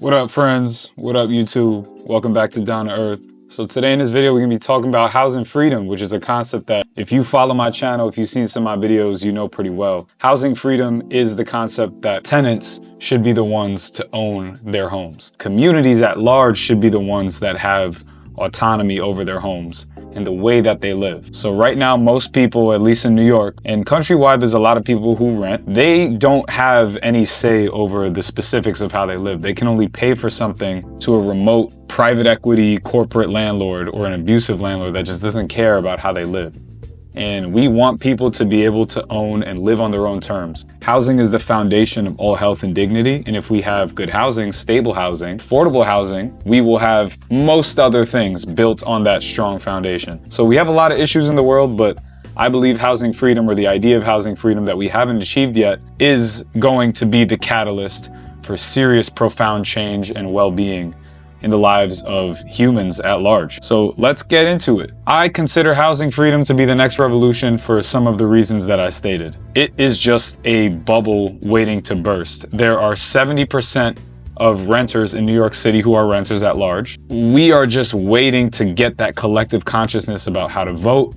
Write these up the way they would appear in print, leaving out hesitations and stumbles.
What up, friends? What up, YouTube? Welcome back to Down to Earth. So today in this video, we're gonna be talking about housing freedom, which is a concept that if you follow my channel, if you've seen some of my videos, you know pretty well. Housing freedom is the concept that tenants should be the ones to own their homes. Communities at large should be the ones that have autonomy over their homes and the way that they live. So right now, most people, at least in New York and countrywide, there's a lot of people who rent. They don't have any say over the specifics of how they live. They can only pay for something to a remote private equity corporate landlord or an abusive landlord that just doesn't care about how they live. And we want people to be able to own and live on their own terms. Housing is the foundation of all health and dignity. And if we have good housing, stable housing, affordable housing, we will have most other things built on that strong foundation. So we have a lot of issues in the world, but I believe housing freedom, or the idea of housing freedom that we haven't achieved yet, is going to be the catalyst for serious, profound change and well-being in the lives of humans at large. So let's get into it. I consider housing freedom to be the next revolution for some of the reasons that I stated. It is just a bubble waiting to burst. There are 70% of renters in New York City who are renters at large. We are just waiting to get that collective consciousness about how to vote,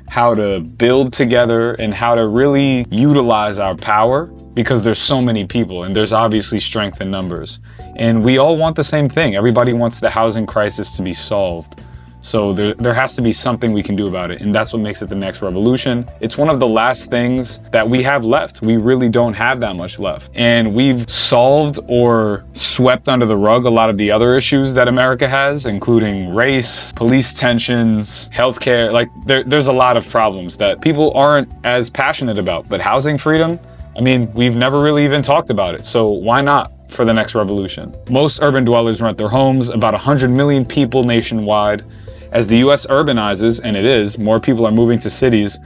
how to build together, and how to really utilize our power, because there's so many people and there's obviously strength in numbers. And we all want the same thing. Everybody wants the housing crisis to be solved. So there has to be something we can do about it. And that's what makes it the next revolution. It's one of the last things that we have left. We really don't have that much left. And we've solved or swept under the rug a lot of the other issues that America has, including race, police tensions, healthcare. Like there's a lot of problems that people aren't as passionate about. But housing freedom, I mean, we've never really even talked about it. So why not for the next revolution? Most urban dwellers rent their homes, about 100 million people nationwide. As the US urbanizes, and it is, more people are moving to cities,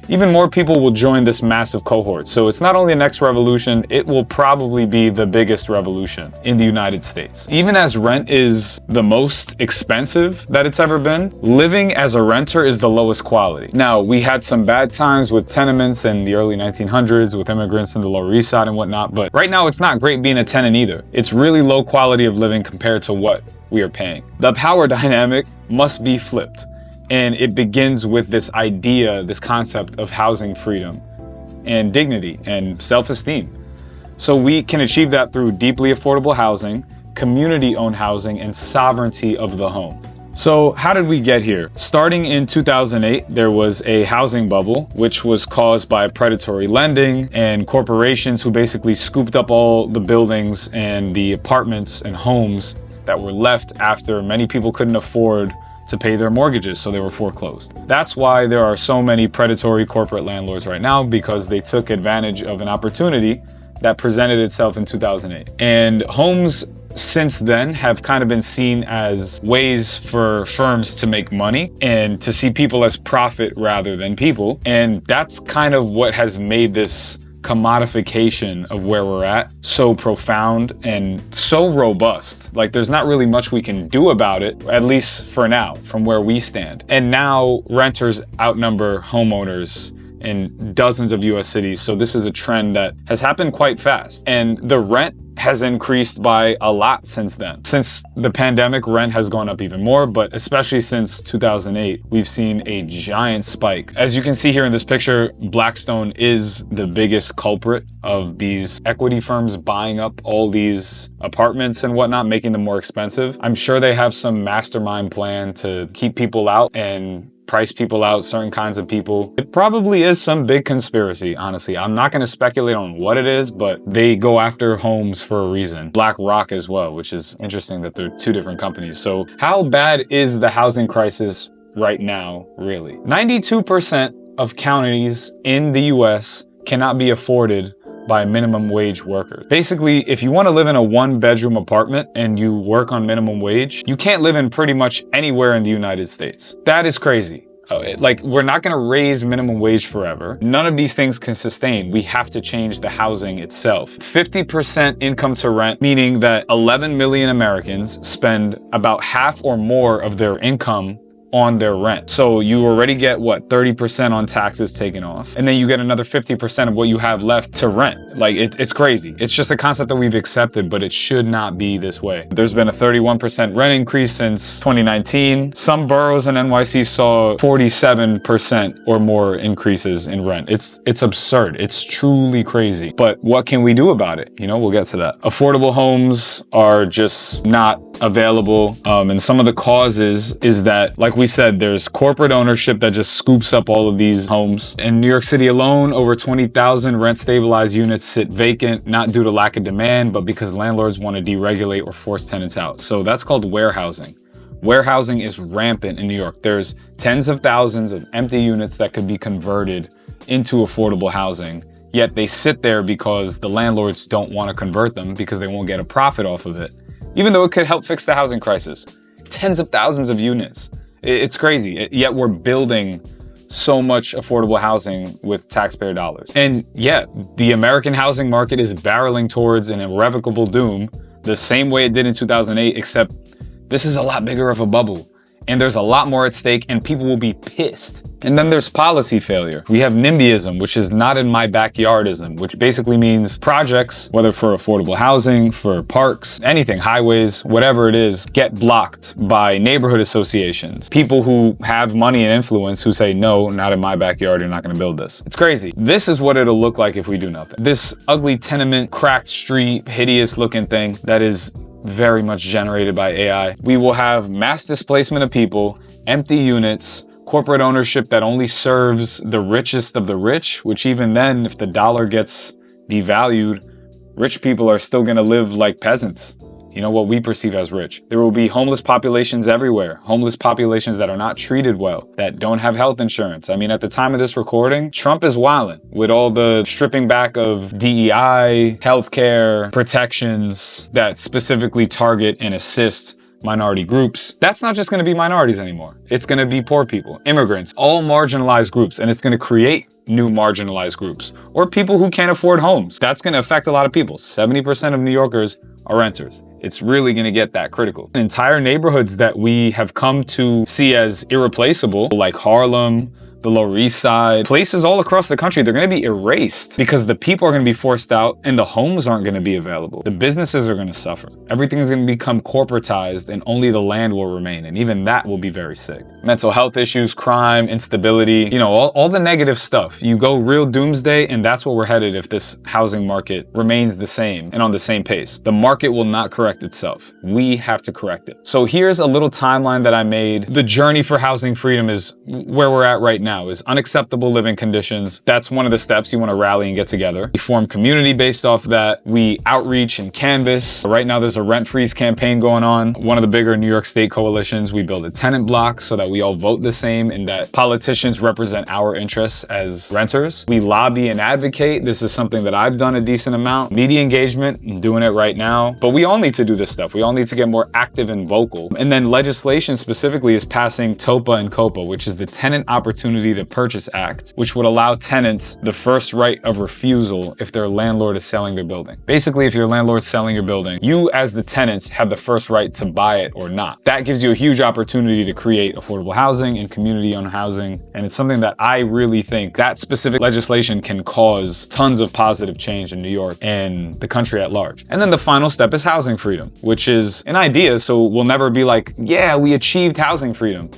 even more people will join this massive cohort. So it's not only the next revolution, it will probably be the biggest revolution in the United States. Even as rent is the most expensive that it's ever been, living as a renter is the lowest quality. Now, we had some bad times with tenements in the early 1900s with immigrants in the Lower East Side and whatnot, but right now it's not great being a tenant either. It's really low quality of living compared to what we are paying. The power dynamic must be flipped. And it begins with this idea, this concept of housing freedom and dignity and self-esteem. So we can achieve that through deeply affordable housing, community-owned housing, and sovereignty of the home. So how did we get here? Starting in 2008, there was a housing bubble, which was caused by predatory lending and corporations who basically scooped up all the buildings and the apartments and homes that were left after many people couldn't afford to pay their mortgages, so they were foreclosed. That's why there are so many predatory corporate landlords right now, because they took advantage of an opportunity that presented itself in 2008. And homes since then have kind of been seen as ways for firms to make money and to see people as profit rather than people. And that's kind of what has made this commodification of where we're at so profound and so robust. Like there's not really much we can do about it, at least for now, from where we stand. And now renters outnumber homeowners in dozens of US cities. So this is a trend that has happened quite fast. And the rent has increased by a lot since then. Since the pandemic, rent has gone up even more, but especially since 2008, we've seen a giant spike. As you can see here in this picture, Blackstone is the biggest culprit of these equity firms buying up all these apartments and whatnot, making them more expensive. I'm sure they have some mastermind plan to keep people out and price people out, certain kinds of people. It probably is some big conspiracy, honestly. I'm not going to speculate on what it is, but they go after homes for a reason. BlackRock as well, which is interesting that they're two different companies. So how bad is the housing crisis right now, really? 92% of counties in the US cannot be afforded by minimum wage workers. Basically, if you want to live in a one-bedroom apartment and you work on minimum wage, you can't live in pretty much anywhere in the United States. That is crazy. Like, we're not going to raise minimum wage forever. None of these things can sustain. We have to change the housing itself. 50% income to rent, meaning that 11 million Americans spend about half or more of their income on their rent. So you already get what, 30% on taxes taken off, and then you get another 50% of what you have left to rent. Like it's crazy. It's just a concept that we've accepted, but it should not be this way. There's been a 31% rent increase since 2019. Some boroughs in NYC saw 47% or more increases in rent. It's absurd. It's truly crazy. But what can we do about it? You know, we'll get to that. Affordable homes are just not available. And some of the causes is that, like we said, there's corporate ownership that just scoops up all of these homes. In New York City alone, over 20,000 rent stabilized units sit vacant, not due to lack of demand, but because landlords want to deregulate or force tenants out. So that's called warehousing. Warehousing is rampant in New York. There's tens of thousands of empty units that could be converted into affordable housing, yet they sit there because the landlords don't want to convert them because they won't get a profit off of it, even though it could help fix the housing crisis. Tens of thousands of units. It's crazy, yet we're building so much affordable housing with taxpayer dollars. And yeah, the American housing market is barreling towards an irrevocable doom, the same way it did in 2008, except this is a lot bigger of a bubble. And there's a lot more at stake, and people will be pissed. And then there's policy failure. We have NIMBYism, which is not in my backyardism, which basically means projects, whether for affordable housing, for parks, anything, highways, whatever it is, get blocked by neighborhood associations. People who have money and influence who say, no, not in my backyard, you're not gonna build this. It's crazy. This is what it'll look like if we do nothing. This ugly tenement, cracked street, hideous looking thing that is very much generated by AI. We will have mass displacement of people, empty units, corporate ownership that only serves the richest of the rich, which even then, if the dollar gets devalued, rich people are still gonna live like peasants. You know, what we perceive as rich. There will be homeless populations everywhere. Homeless populations that are not treated well, that don't have health insurance. I mean, at the time of this recording, Trump is wilding with all the stripping back of DEI, healthcare, protections that specifically target and assist minority groups. That's not just gonna be minorities anymore. It's gonna be poor people, immigrants, all marginalized groups, and it's gonna create new marginalized groups or people who can't afford homes. That's gonna affect a lot of people. 70% of New Yorkers are renters. It's really gonna get that critical. Entire neighborhoods that we have come to see as irreplaceable, like Harlem, the Lower East Side, places all across the country, they're gonna be erased because the people are gonna be forced out and the homes aren't gonna be available. The businesses are gonna suffer. Everything is gonna become corporatized and only the land will remain, and even that will be very sick. Mental health issues, crime, instability, you know, all the negative stuff. You go real doomsday, and that's where we're headed if this housing market remains the same and on the same pace. The market will not correct itself. We have to correct it. So here's a little timeline that I made. The journey for housing freedom is where we're at right now. Is unacceptable living conditions. That's one of the steps. You want to rally and get together. We form community based off that. We outreach and canvas. Right now there's a rent freeze campaign going on. One of the bigger New York State coalitions. We build a tenant block so that we all vote the same and that politicians represent our interests as renters. We lobby and advocate. This is something that I've done a decent amount. Media engagement, I'm doing it right now. But we all need to do this stuff. We all need to get more active and vocal. And then legislation specifically is passing TOPA and COPA, which is the Tenant Opportunity to Purchase Act, which would allow tenants the first right of refusal if their landlord is selling their building. Basically, if your landlord's selling your building, you as the tenants have the first right to buy it or not. That gives you a huge opportunity to create affordable housing and community-owned housing, and it's something that I really think that specific legislation can cause tons of positive change in New York and the country at large. And then the final step is housing freedom, which is an idea, so we'll never be like, yeah, we achieved housing freedom.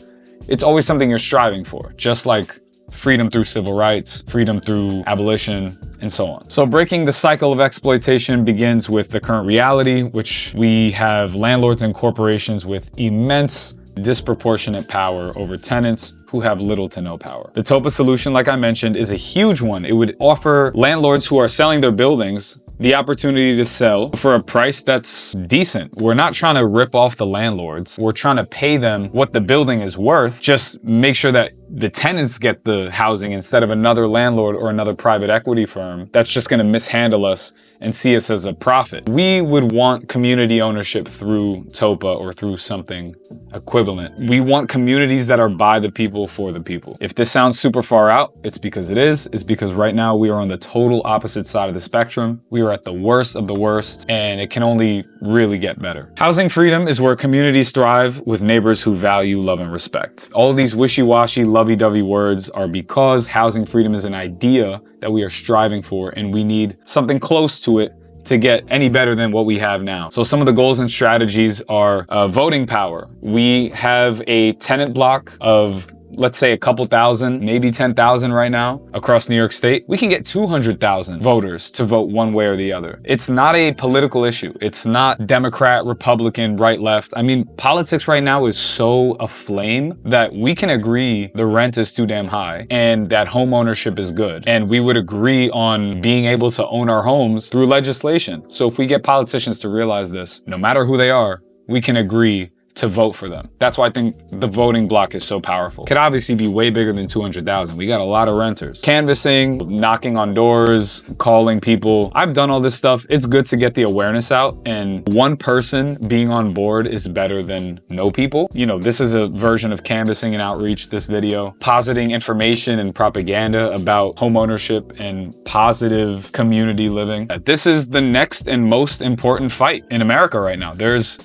It's always something you're striving for, just like freedom through civil rights, freedom through abolition, and so on. So breaking the cycle of exploitation begins with the current reality, which we have landlords and corporations with immense disproportionate power over tenants who have little to no power. The TOPA solution, like I mentioned, is a huge one. It would offer landlords who are selling their buildings the opportunity to sell for a price that's decent. We're not trying to rip off the landlords. We're trying to pay them what the building is worth. Just make sure that the tenants get the housing instead of another landlord or another private equity firm that's just going to mishandle us and see us as a profit. We would want community ownership through TOPA or through something equivalent. We want communities that are by the people for the people. If this sounds super far out, it's because it is. It's because right now we are on the total opposite side of the spectrum. We are at the worst of the worst, and it can only really get better. Housing freedom is where communities thrive with neighbors who value, love, and respect. All of these wishy-washy, lovey-dovey words are because housing freedom is an idea that we are striving for, and we need something close to it to get any better than what we have now. So some of the goals and strategies are voting power. We have a tenant block of, let's say, a couple thousand, maybe 10,000 right now across New York State. We can get 200,000 voters to vote one way or the other. It's not a political issue. It's not Democrat, Republican, right, left. I mean, politics right now is so aflame that we can agree the rent is too damn high and that home ownership is good. And we would agree on being able to own our homes through legislation. So if we get politicians to realize this, no matter who they are, we can agree to vote for them. That's why I think the voting block is so powerful. Could obviously be way bigger than 200,000. We got a lot of renters. Canvassing, knocking on doors, calling people. I've done all this stuff. It's good to get the awareness out, and one person being on board is better than no people. You know, this is a version of canvassing and outreach, this video. Positing information and propaganda about home ownership and positive community living. This is the next and most important fight in America right now. There's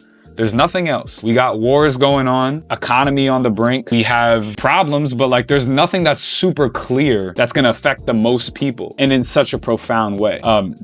nothing else. We got wars going on, economy on the brink. We have problems, but like there's nothing that's super clear that's gonna affect the most people and in such a profound way.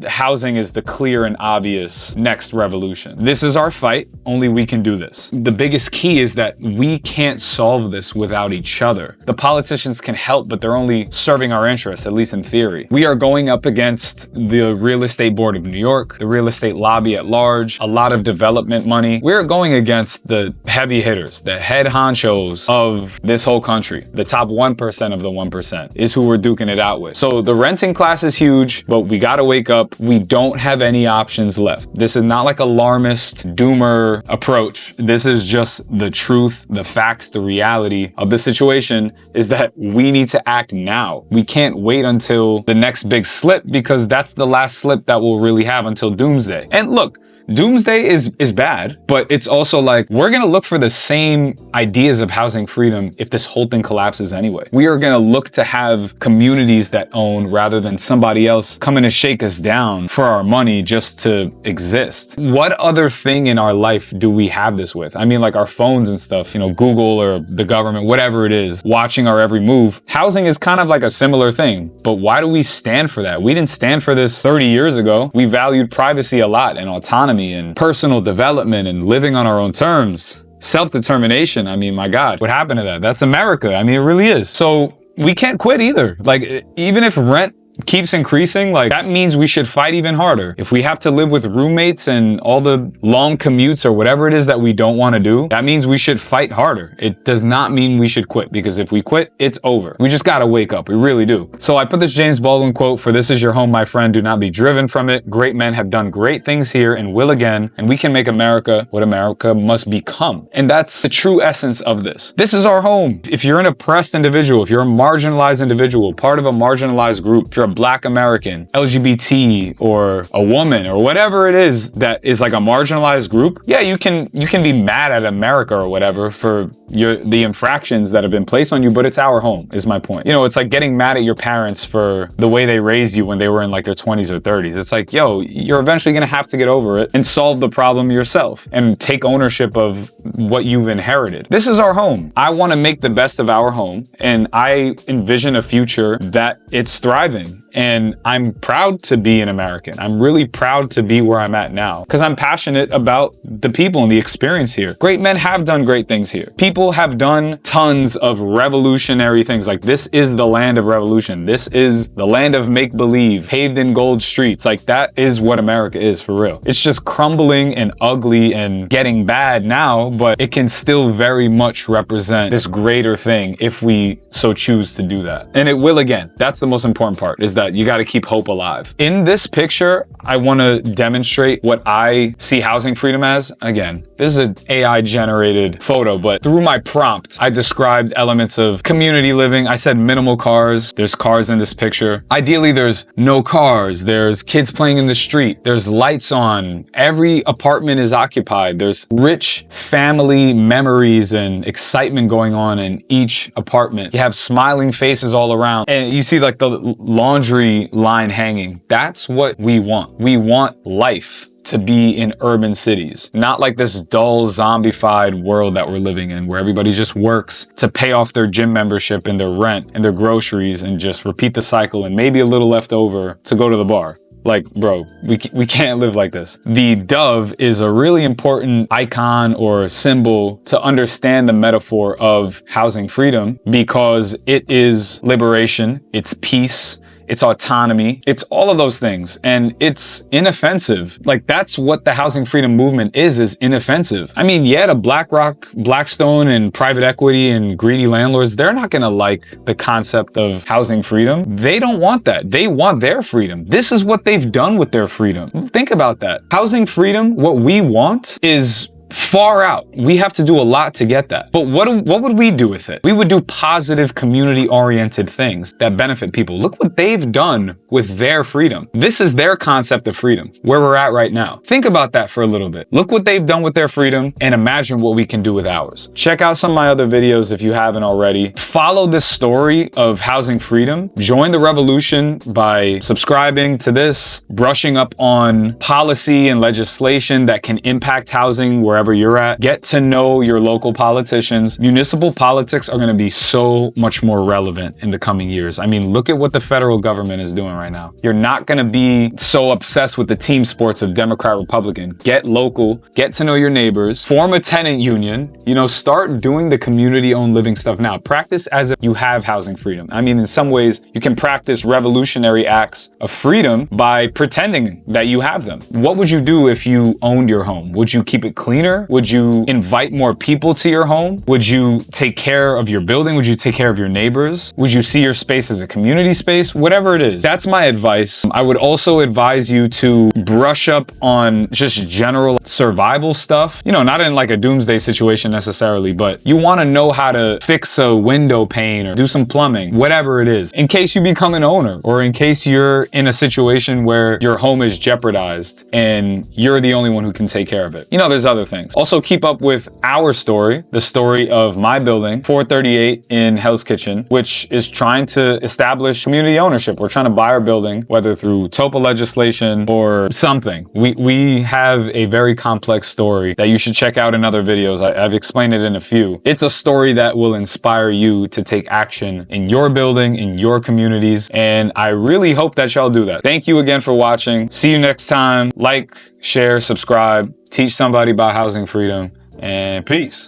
Housing is the clear and obvious next revolution. This is our fight. Only we can do this. The biggest key is that we can't solve this without each other. The politicians can help, but they're only serving our interests, at least in theory. We are going up against the Real Estate Board of New York, the real estate lobby at large, a lot of development money. We're going against the heavy hitters, the head honchos of this whole country. The top 1% of the 1% is who we're duking it out with. So the renting class is huge, but we gotta wake up. We don't have any options left. This is not like alarmist, doomer approach. This is just the truth, the facts, the reality of the situation is that we need to act now. We can't wait until the next big slip, because that's the last slip that we'll really have until doomsday. And look, doomsday is bad, but it's also like, we're gonna look for the same ideas of housing freedom if this whole thing collapses anyway. We are gonna look to have communities that own rather than somebody else coming to shake us down for our money just to exist. What other thing in our life do we have this with? I mean, like our phones and stuff, you know, Google or the government, whatever it is, watching our every move. Housing is kind of like a similar thing, but why do we stand for that? We didn't stand for this 30 years ago. We valued privacy a lot and autonomy and personal development and living on our own terms. Self-determination, I mean, my God, what happened to that? That's America. I mean, it really is. So we can't quit either. Like, even if rent keeps increasing, like that means we should fight even harder. If we have to live with roommates and all the long commutes or whatever it is that we don't want to do, that means we should fight harder. It does not mean we should quit, because if we quit, it's over. We just gotta wake up. We really do. So I put this James Baldwin quote: "For this is your home, my friend. Do not be driven from it. Great men have done great things here and will again, and we can make America what America must become." And that's the true essence of this. This is our home. If you're an oppressed individual, if you're a marginalized individual, part of a marginalized group, if you're a Black American, LGBT, or a woman, or whatever it is that is like a marginalized group, yeah, you can be mad at America or whatever for the infractions that have been placed on you, but it's our home, is my point. You know, it's like getting mad at your parents for the way they raised you when they were in like their 20s or 30s. It's like, yo, you're eventually gonna have to get over it and solve the problem yourself and take ownership of what you've inherited. This is our home. I want to make the best of our home, and I envision a future that it's thriving. And I'm proud to be an American. I'm really proud to be where I'm at now, because I'm passionate about the people and the experience here. Great men have done great things here. People have done tons of revolutionary things. Like, this is the land of revolution. This is the land of make-believe, paved in gold streets. Like, that is what America is for real. It's just crumbling and ugly and getting bad now, but it can still very much represent this greater thing if we so choose to do that. And it will again. That's the most important part. is that you got to keep hope alive. In this picture, I want to demonstrate what I see housing freedom as. Again, this is an AI generated photo, but through my prompts, I described elements of community living. I said minimal cars. There's cars in this picture. Ideally, there's no cars. There's kids playing in the street. There's lights on. Every apartment is occupied. There's rich family memories and excitement going on in each apartment. You have smiling faces all around, and you see like the laundry line hanging. That's what we want. We want life to be in urban cities, not like this dull, zombified world that we're living in, where everybody just works to pay off their gym membership and their rent and their groceries and just repeat the cycle and maybe a little left over to go to the bar. Like, bro, we can't live like this. The dove is a really important icon or symbol to understand the metaphor of housing freedom, because it is liberation, it's peace, it's autonomy, it's all of those things, and it's inoffensive. Like, that's what the housing freedom movement is inoffensive. I mean, yeah, the BlackRock, Blackstone, and private equity and greedy landlords, they're not gonna like the concept of housing freedom. They don't want that. They want their freedom. This is what they've done with their freedom. Think about that. Housing freedom, what we want is far out. We have to do a lot to get that. But what would we do with it? We would do positive, community-oriented things that benefit people. Look what they've done with their freedom. This is their concept of freedom, where we're at right now. Think about that for a little bit. Look what they've done with their freedom and imagine what we can do with ours. Check out some of my other videos if you haven't already. Follow this story of housing freedom. Join the revolution by subscribing to this, brushing up on policy and legislation that can impact housing wherever you're at. Get to know your local politicians. Municipal politics are going to be so much more relevant in the coming years. I mean, look at what the federal government is doing right now. You're not going to be so obsessed with the team sports of Democrat, Republican. Get local, get to know your neighbors, form a tenant union, start doing the community-owned living stuff now. Practice as if you have housing freedom. I mean, in some ways, you can practice revolutionary acts of freedom by pretending that you have them. What would you do if you owned your home? Would you keep it cleaner? Would you invite more people to your home? Would you take care of your building? Would you take care of your neighbors? Would you see your space as a community space? Whatever it is. That's my advice. I would also advise you to brush up on just general survival stuff. Not in like a doomsday situation necessarily, but you want to know how to fix a window pane or do some plumbing, whatever it is, in case you become an owner or in case you're in a situation where your home is jeopardized and you're the only one who can take care of it. There's other things. Also, keep up with our story, the story of my building, 438 in Hell's Kitchen, which is trying to establish community ownership. We're trying to buy our building, whether through TOPA legislation or something. We have a very complex story that you should check out in other videos. I've explained it in a few. It's a story that will inspire you to take action in your building, in your communities, and I really hope that y'all do that. Thank you again for watching. See you next time. Like, share, subscribe, teach somebody about housing freedom, and peace.